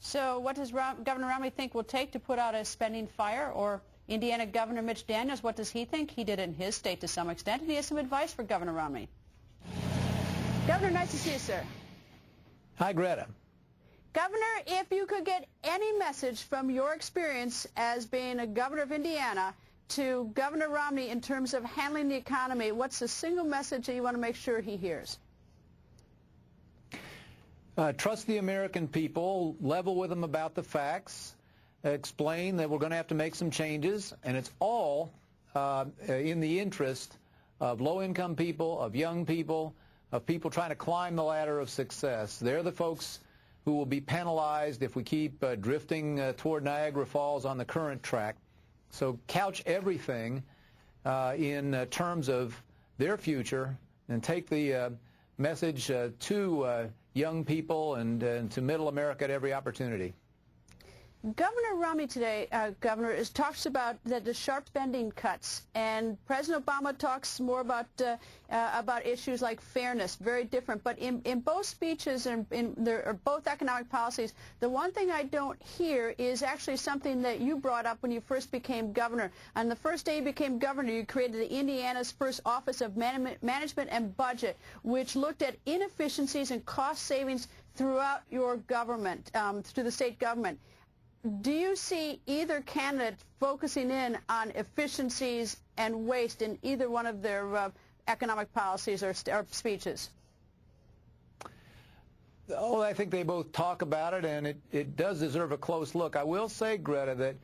So what does Governor Romney think will take to put out a spending fire? Or Indiana Governor Mitch Daniels, what does he think? He did it in his state to some extent, and he has some advice for Governor Romney. Governor, nice to see you, sir. Hi, Greta. Governor, if you could get any message from your experience as being a governor of Indiana to Governor Romney in terms of handling the economy, what's the single message that you want to make sure he hears? Trust the American people, level with them about the facts, explain that we're going to have to make some changes, and it's all in the interest of low-income people, of young people, of people trying to climb the ladder of success. They're the folks who will be penalized if we keep drifting toward Niagara Falls on the current track. So couch everything in terms of their future and take the message to young people and to middle America at every opportunity. Governor Romney today, Governor, talks about the sharp spending cuts, and President Obama talks more about issues like fairness, very different. But in both speeches and in both economic policies, the one thing I don't hear is actually something that you brought up when you first became governor. On the first day you became governor, you created the Indiana's first Office of Management and Budget, which looked at inefficiencies and cost savings throughout your government, through the state government. Do you see either candidate focusing in on efficiencies and waste in either one of their economic policies or speeches? Oh, I think they both talk about it, and it does deserve a close look. I will say, Greta, that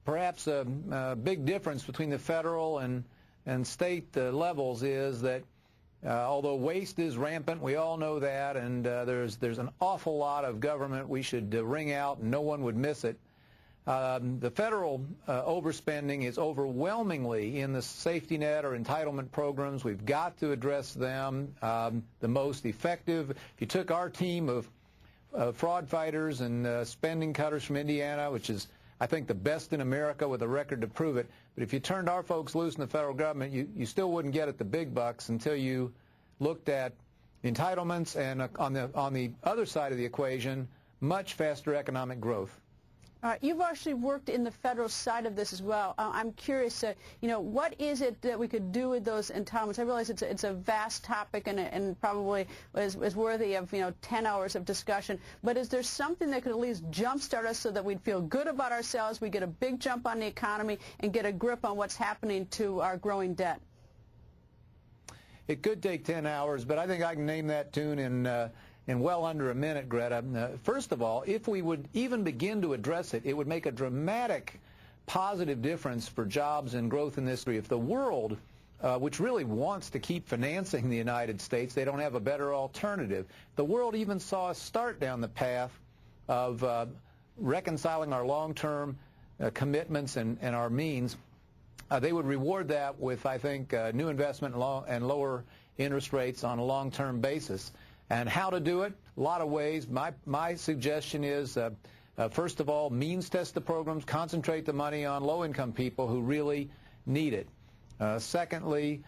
perhaps a big difference between the federal and state levels is that although waste is rampant, we all know that, and there's an awful lot of government we should wring out and no one would miss it. The federal overspending is overwhelmingly in the safety net or entitlement programs. We've got to address them. The most effective, if you took our team of fraud fighters and spending cutters from Indiana, which is, I think, the best in America with a record to prove it, but if you turned our folks loose in the federal government, you still wouldn't get at the big bucks until you looked at entitlements and, on the other side of the equation, much faster economic growth. You've actually worked in the federal side of this as well. I'm curious, what is it that we could do with those entitlements? I realize it's a vast topic and probably is worthy of 10 hours of discussion. But is there something that could at least jumpstart us so that we'd feel good about ourselves, we get a big jump on the economy, and get a grip on what's happening to our growing debt? It could take 10 hours, but I think I can name that tune in well under a minute, Greta. First of all, if we would even begin to address it, it would make a dramatic positive difference for jobs and growth in this country. If the world, which really wants to keep financing the United States, they don't have a better alternative. The world even saw us start down the path of reconciling our long-term commitments and our means. They would reward that with, I think, new investment and lower interest rates on a long-term basis. And how to do it? A lot of ways. My suggestion is, first of all, means test the programs, concentrate the money on low-income people who really need it. Secondly,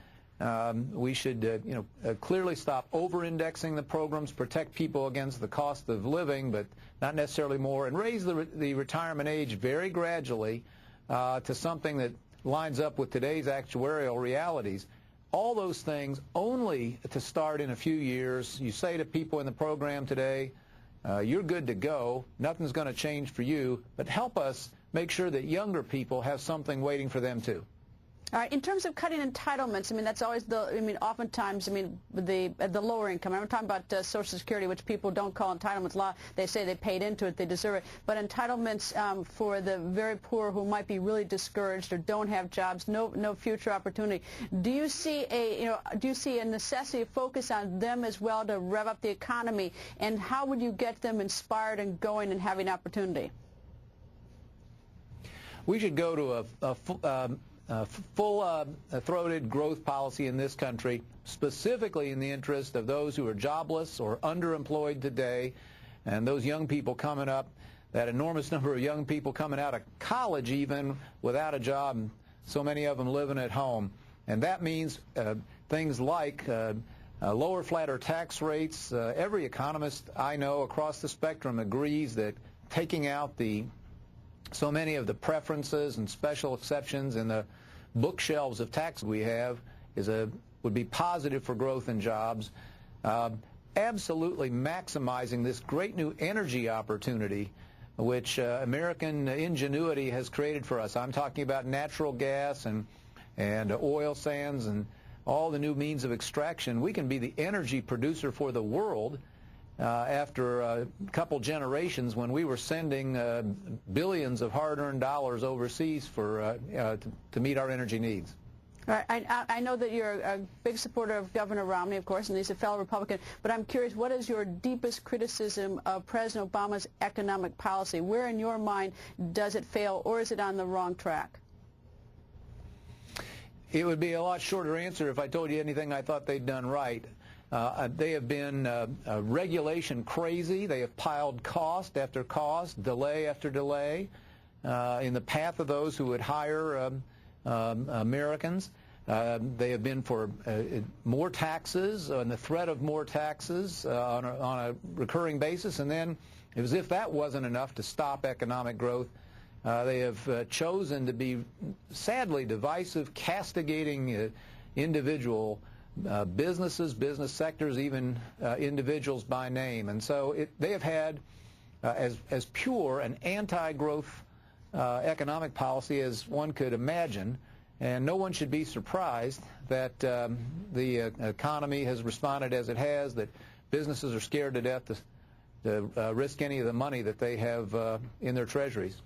we should clearly stop over-indexing the programs, protect people against the cost of living, but not necessarily more, and raise the retirement age very gradually to something that lines up with today's actuarial realities. All those things only to start in a few years. You say to people in the program today, you're good to go, nothing's going to change for you, but help us make sure that younger people have something waiting for them too. All right. In terms of cutting entitlements, that's always oftentimes, the lower income. I'm talking about Social Security, which people don't call entitlements. They say they paid into it, they deserve it. But entitlements for the very poor who might be really discouraged or don't have jobs, no future opportunity. Do you see a necessity to focus on them as well to rev up the economy? And how would you get them inspired and going and having opportunity? We should go to a full-throated growth policy in this country, specifically in the interest of those who are jobless or underemployed today, and those young people coming up, that enormous number of young people coming out of college even without a job, and so many of them living at home. And that means things like lower, flatter tax rates. Every economist I know across the spectrum agrees that taking out so many of the preferences and special exceptions in the bookshelves of tax we have would be positive for growth and jobs. Absolutely maximizing this great new energy opportunity which American ingenuity has created for us. I'm talking about natural gas and oil sands and all the new means of extraction. We can be the energy producer for the world after a couple generations when we were sending billions of hard-earned dollars overseas to meet our energy needs. All right. I know that you're a big supporter of Governor Romney, of course, and he's a fellow Republican, but I'm curious, what is your deepest criticism of President Obama's economic policy? Where in your mind does it fail, or is it on the wrong track? It would be a lot shorter answer if I told you anything I thought they'd done right. They have been regulation crazy. They have piled cost after cost, delay after delay, in the path of those who would hire Americans. They have been for more taxes and the threat of more taxes on a recurring basis, and then as if that wasn't enough to stop economic growth, they have chosen to be sadly divisive, castigating individual businesses, business sectors, even individuals by name. And so they have had as pure an anti-growth economic policy as one could imagine, and no one should be surprised that the economy has responded as it has, that businesses are scared to death to risk any of the money that they have in their treasuries.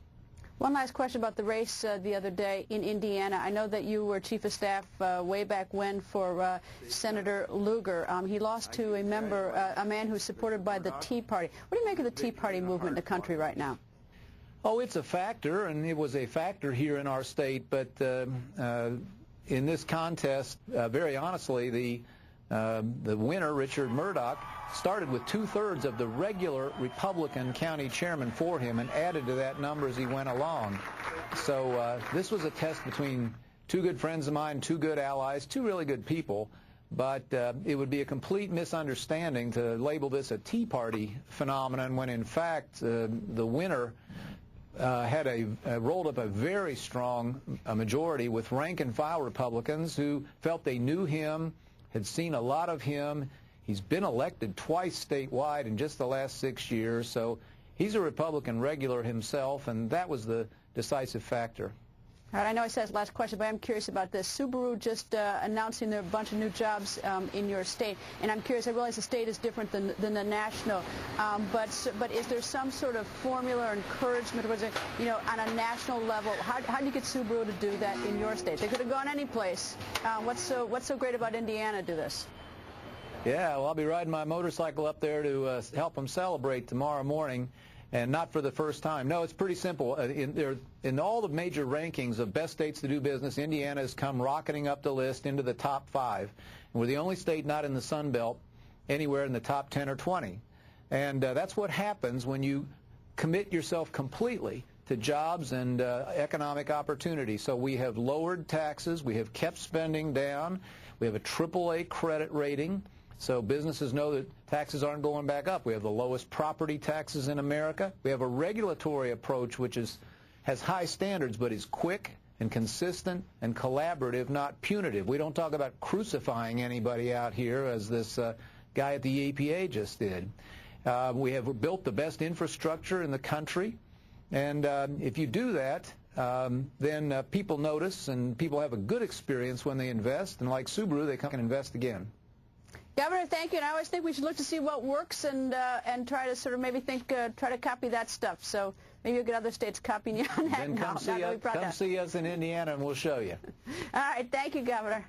One last question about the race the other day in Indiana. I know that you were chief of staff way back when for Senator Lugar. He lost to a man who's supported by the Tea Party. What do you make of the Tea Party movement in the country right now? Oh, it's a factor, and it was a factor here in our state. But in this contest, very honestly, the winner, Richard Murdoch, started with 2/3 of the regular Republican county chairman for him and added to that number as he went along. So this was a test between two good friends of mine, two good allies, two really good people. But it would be a complete misunderstanding to label this a Tea Party phenomenon when, in fact, the winner had rolled up a very strong majority with rank-and-file Republicans who felt they knew him, had seen a lot of him. He's been elected twice statewide in just the last 6 years, so he's a Republican regular himself, and that was the decisive factor. All right, I know I said last question, but I'm curious about this. Subaru just announcing a bunch of new jobs in your state, and I'm curious. I realize the state is different than the national, but is there some sort of formula or encouragement, or was it, on a national level? How do you get Subaru to do that in your state? They could have gone any place. What's so great about Indiana to do this? Yeah, well, I'll be riding my motorcycle up there to help them celebrate tomorrow morning. And not for the first time. No, it's pretty simple. In all the major rankings of best states to do business, Indiana has come rocketing up the list into the top 5. And we're the only state not in the Sun Belt anywhere in the top 10 or 20. And that's what happens when you commit yourself completely to jobs and economic opportunity. So we have lowered taxes. We have kept spending down. We have a AAA credit rating. So businesses know that taxes aren't going back up. We have the lowest property taxes in America. We have a regulatory approach which has high standards but is quick and consistent and collaborative, not punitive. We don't talk about crucifying anybody out here as this guy at the EPA just did. We have built the best infrastructure in the country. And if you do that, then people notice and people have a good experience when they invest. And like Subaru, they come and invest again. Governor, thank you. And I always think we should look to see what works and try to sort of maybe try to copy that stuff. So maybe you'll get other states copying you on that. Then come see us in Indiana and we'll show you. All right. Thank you, Governor.